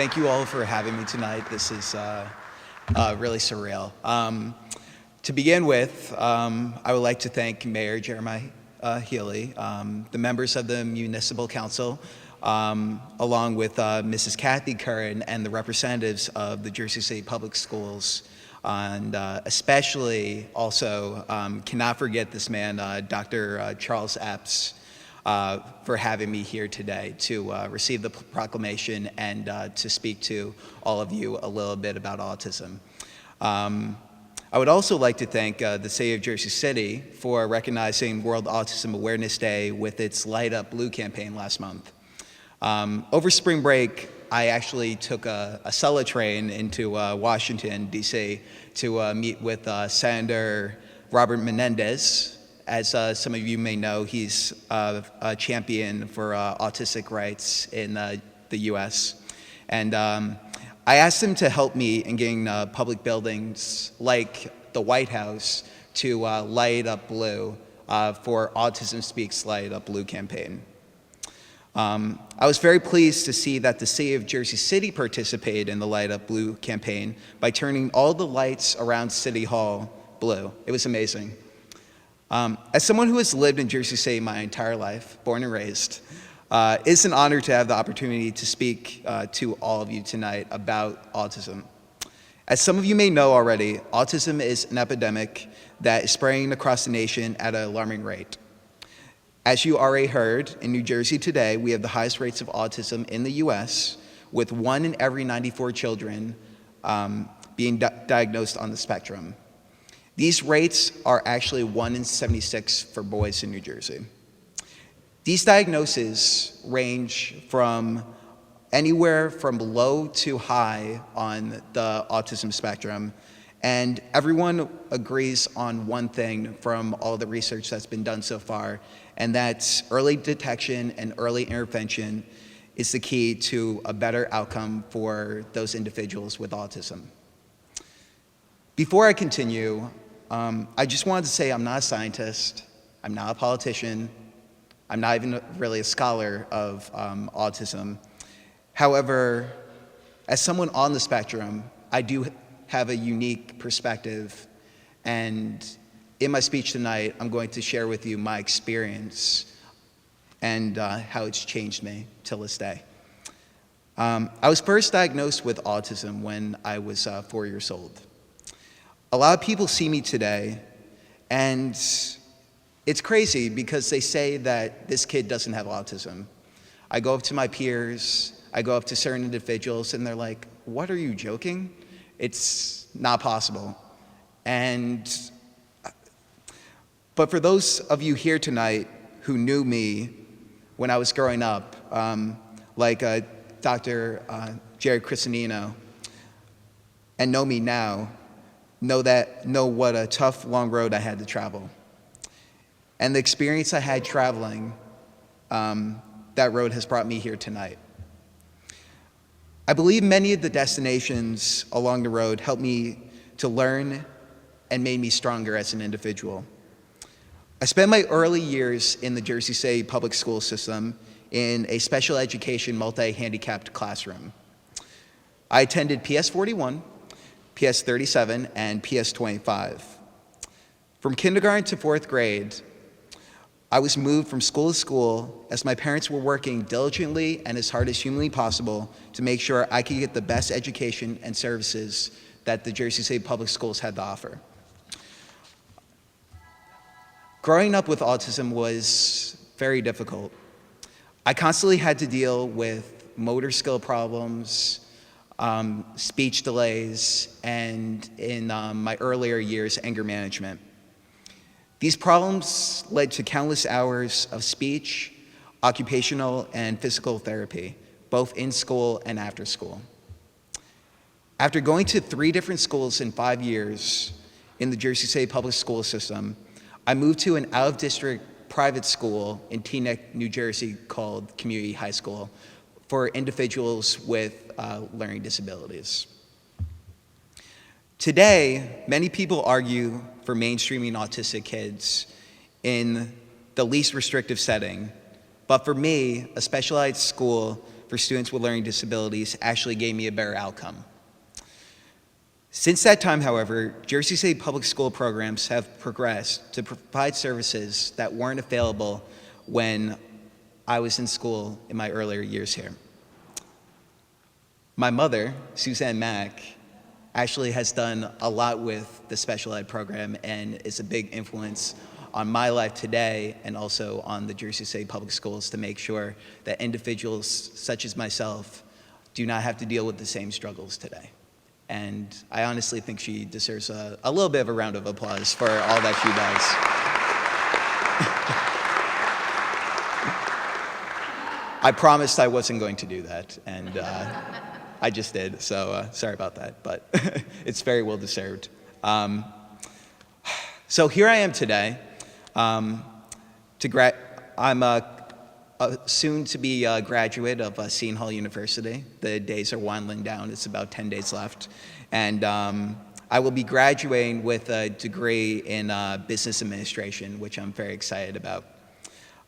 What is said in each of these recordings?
Thank you all for having me tonight. This is really surreal. To begin with, I would like to thank Mayor Jeremiah Healy, the members of the Municipal Council, along with Mrs. Kathy Curran and the representatives of the Jersey City Public Schools, and especially also cannot forget this man, Dr. Charles Epps, for having me here today to receive the proclamation and to speak to all of you a little bit about autism. I would also like to thank the City of Jersey City for recognizing World Autism Awareness Day with its Light Up Blue campaign last month. Over spring break, I actually took a Cella train into Washington, D.C. to meet with Senator Robert Menendez. As some of you may know, he's a champion for autistic rights in the U.S. And I asked him to help me in getting public buildings like the White House to light up blue for Autism Speaks Light Up Blue campaign. I was very pleased to see that the City of Jersey City participated in the Light Up Blue campaign by turning all the lights around City Hall blue. It was amazing. As someone who has lived in Jersey City my entire life, born and raised, it's an honor to have the opportunity to speak to all of you tonight about autism. As some of you may know already, autism is an epidemic that is spreading across the nation at an alarming rate. As you already heard, in New Jersey today, we have the highest rates of autism in the US, with 1 in every 94 children being diagnosed on the spectrum. These rates are actually 1 in 76 for boys in New Jersey. These diagnoses range from anywhere from low to high on the autism spectrum, and everyone agrees on one thing from all the research that's been done so far, and that's early detection and early intervention is the key to a better outcome for those individuals with autism. Before I continue, I just wanted to say I'm not a scientist, I'm not a politician, I'm not even really a scholar of autism. However, as someone on the spectrum, I do have a unique perspective, and in my speech tonight, I'm going to share with you my experience and how it's changed me till this day. I was first diagnosed with autism when I was 4 years old. A lot of people see me today, and it's crazy because they say that this kid doesn't have autism. I go up to my peers, I go up to certain individuals, and they're like, "What, are you joking? It's not possible." But for those of you here tonight who knew me when I was growing up, like Dr. Jerry Crisanino, and know me now, know what a tough, long road I had to travel. And the experience I had traveling, that road has brought me here tonight. I believe many of the destinations along the road helped me to learn and made me stronger as an individual. I spent my early years in the Jersey City public school system in a special education multi-handicapped classroom. I attended PS 41, PS 37, and PS 25. From kindergarten to 4th grade, I was moved from school to school as my parents were working diligently and as hard as humanly possible to make sure I could get the best education and services that the Jersey City Public Schools had to offer. Growing up with autism was very difficult. I constantly had to deal with motor skill problems, speech delays, and in my earlier years, anger management. These problems led to countless hours of speech, occupational, and physical therapy, both in school and after school. After going to 3 different schools in 5 years in the Jersey City public school system, I moved to an out-of-district private school in Teaneck, New Jersey called Community High School for individuals with learning disabilities. Today, many people argue for mainstreaming autistic kids in the least restrictive setting, but for me, a specialized school for students with learning disabilities actually gave me a better outcome. Since that time, however, Jersey City public school programs have progressed to provide services that weren't available when I was in school in my earlier years here. My mother, Suzanne Mack, actually has done a lot with the special ed program and is a big influence on my life today and also on the Jersey City public schools to make sure that individuals such as myself do not have to deal with the same struggles today. And I honestly think she deserves a little bit of a round of applause for all that she does. I promised I wasn't going to do that, and I just did, so sorry about that, but it's very well deserved. So here I am today. I'm a soon-to-be graduate of Seton Hall University. The days are winding down. It's about 10 days left. And I will be graduating with a degree in business administration, which I'm very excited about.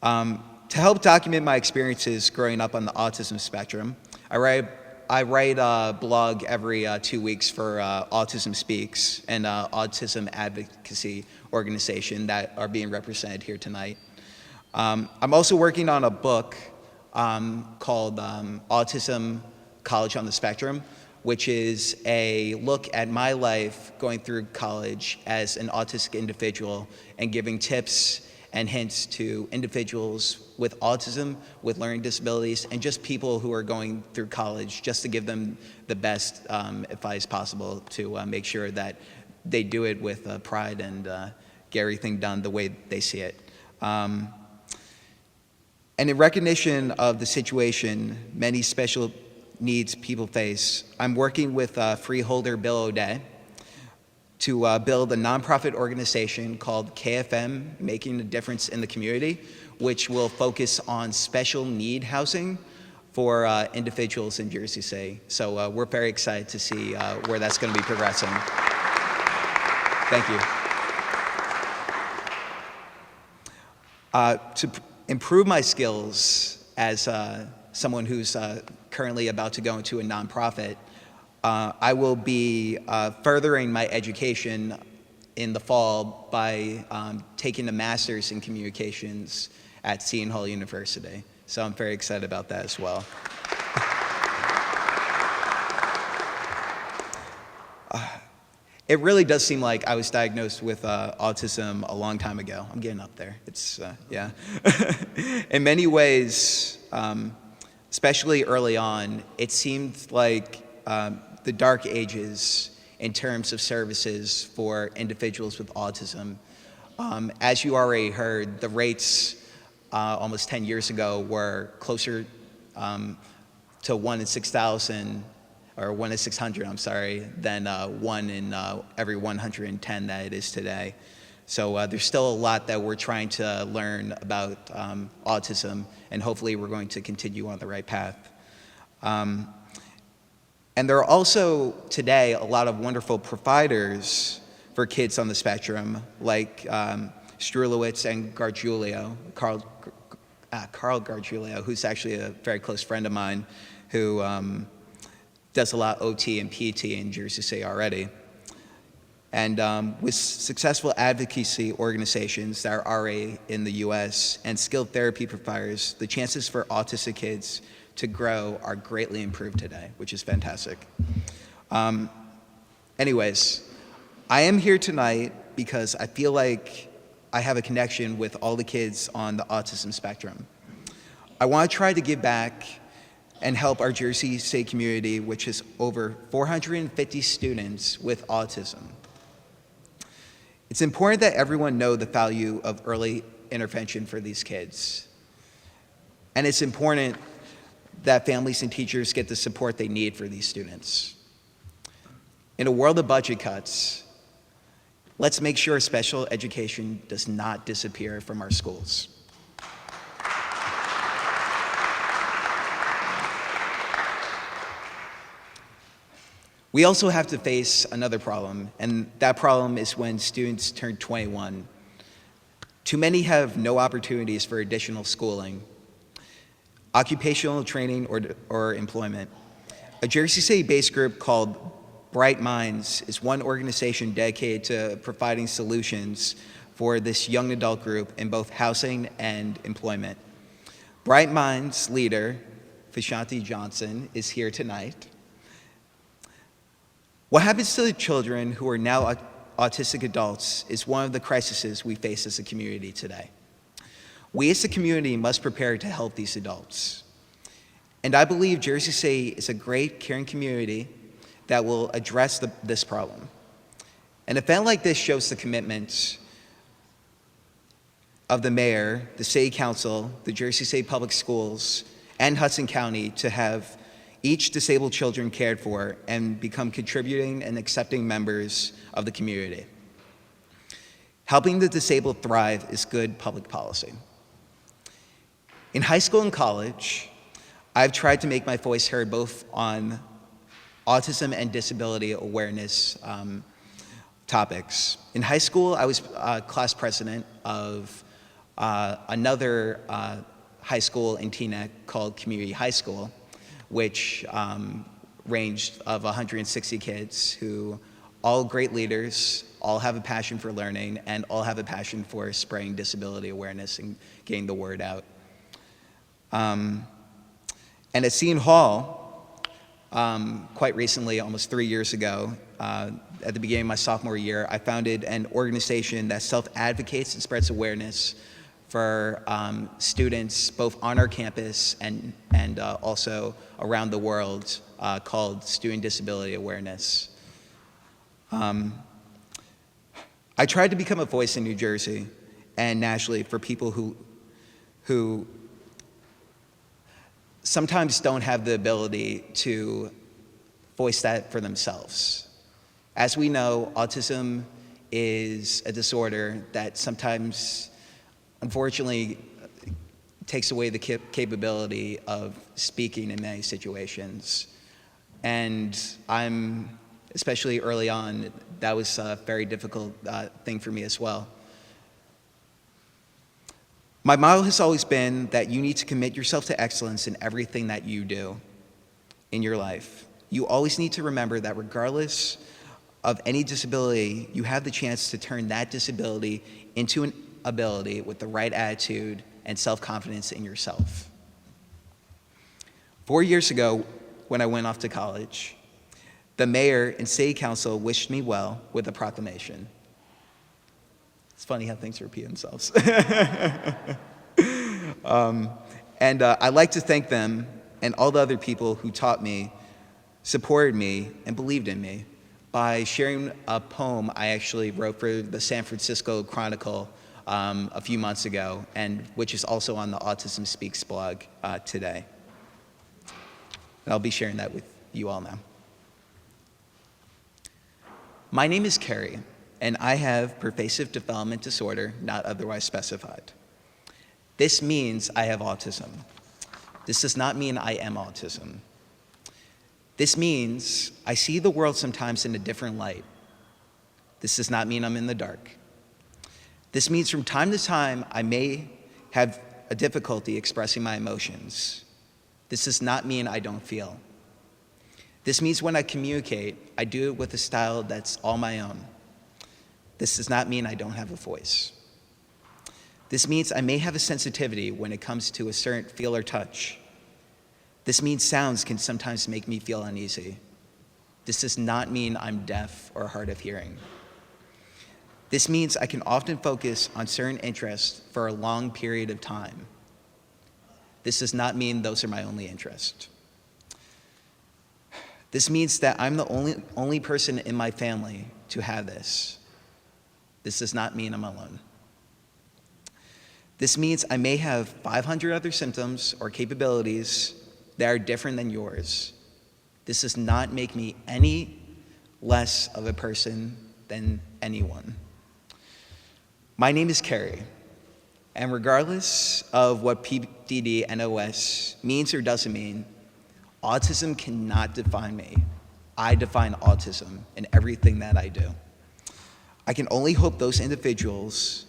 To help document my experiences growing up on the autism spectrum, I write a blog every 2 weeks for Autism Speaks, an autism advocacy organization that are being represented here tonight. I'm also working on a book called Autism, College on the Spectrum, which is a look at my life going through college as an autistic individual and giving tips and hints to individuals with autism, with learning disabilities, and just people who are going through college, just to give them the best advice possible to make sure that they do it with pride and get everything done the way they see it. And in recognition of the situation many special needs people face, I'm working with freeholder Bill O'Day to build a nonprofit organization called KFM, Making a Difference in the Community, which will focus on special need housing for individuals in Jersey City. So we're very excited to see where that's going to be progressing. Thank you. To improve my skills as someone who's currently about to go into a nonprofit, I will be furthering my education in the fall by taking a master's in communications at Seton Hall University. So I'm very excited about that as well. It really does seem like I was diagnosed with autism a long time ago. I'm getting up there. It's, yeah. In many ways, especially early on, it seemed like the dark ages in terms of services for individuals with autism. As you already heard, the rates almost 10 years ago were closer to 1 in 6,000, or 1 in 600, I'm sorry, than 1 in every 110 that it is today. So there's still a lot that we're trying to learn about autism, and hopefully we're going to continue on the right path. And there are also today a lot of wonderful providers for kids on the spectrum, like Strulowitz and Gargiulio, Carl Gargiulio, who's actually a very close friend of mine, who does a lot of OT and PT in Jersey City already. And with successful advocacy organizations that are already in the US and skilled therapy providers, the chances for autistic kids to grow are greatly improved today, which is fantastic. Anyways, I am here tonight because I feel like I have a connection with all the kids on the autism spectrum. I want to try to give back and help our Jersey City community, which is over 450 students with autism. It's important that everyone know the value of early intervention for these kids. And it's important that families and teachers get the support they need for these students. In a world of budget cuts, let's make sure special education does not disappear from our schools. We also have to face another problem, and that problem is when students turn 21. Too many have no opportunities for additional schooling. occupational training, or employment. A Jersey City-based group called Bright Minds is one organization dedicated to providing solutions for this young adult group in both housing and employment. Bright Minds leader, Vishanti Johnson, is here tonight. What happens to the children who are now autistic adults is one of the crises we face as a community today. We as a community must prepare to help these adults. And I believe Jersey City is a great, caring community that will address this problem. An event like this shows the commitment of the mayor, the city council, the Jersey City Public Schools, and Hudson County to have each disabled children cared for and become contributing and accepting members of the community. Helping the disabled thrive is good public policy. In high school and college, I've tried to make my voice heard both on autism and disability awareness topics. In high school, I was class president of another high school in Teaneck called Community High School, which ranged of 160 kids who all great leaders, all have a passion for learning, and all have a passion for spreading disability awareness and getting the word out. And at Seton Hall, quite recently, almost 3 years ago, at the beginning of my sophomore year, I founded an organization that self-advocates and spreads awareness for students both on our campus and also around the world called Student Disability Awareness. I tried to become a voice in New Jersey and nationally for people who sometimes don't have the ability to voice that for themselves. As we know, autism is a disorder that sometimes, unfortunately, takes away the capability of speaking in many situations. And especially early on, that was a very difficult thing for me as well. My motto has always been that you need to commit yourself to excellence in everything that you do in your life. You always need to remember that regardless of any disability, you have the chance to turn that disability into an ability with the right attitude and self-confidence in yourself. 4 years ago, when I went off to college, the mayor and city council wished me well with a proclamation. It's funny how things repeat themselves. I'd like to thank them and all the other people who taught me, supported me, and believed in me by sharing a poem I actually wrote for the San Francisco Chronicle a few months ago, and which is also on the Autism Speaks blog today. And I'll be sharing that with you all now. My name is Kerry, and I have pervasive development disorder not otherwise specified. This means I have autism. This does not mean I am autism. This means I see the world sometimes in a different light. This does not mean I'm in the dark. This means from time to time I may have a difficulty expressing my emotions. This does not mean I don't feel. This means when I communicate, I do it with a style that's all my own. This does not mean I don't have a voice. This means I may have a sensitivity when it comes to a certain feel or touch. This means sounds can sometimes make me feel uneasy. This does not mean I'm deaf or hard of hearing. This means I can often focus on certain interests for a long period of time. This does not mean those are my only interests. This means that I'm the only person in my family to have this. This does not mean I'm alone. This means I may have 500 other symptoms or capabilities that are different than yours. This does not make me any less of a person than anyone. My name is Kerry, and regardless of what PDD-NOS means or doesn't mean, autism cannot define me. I define autism in everything that I do. I can only hope those individuals,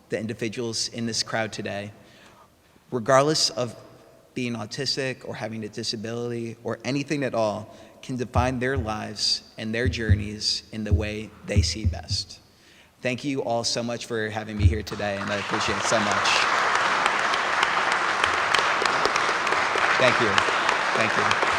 the individuals in this crowd today, regardless of being autistic or having a disability or anything at all can define their lives and their journeys in the way they see best. Thank you all so much for having me here today, and I appreciate it so much. Thank you. Thank you.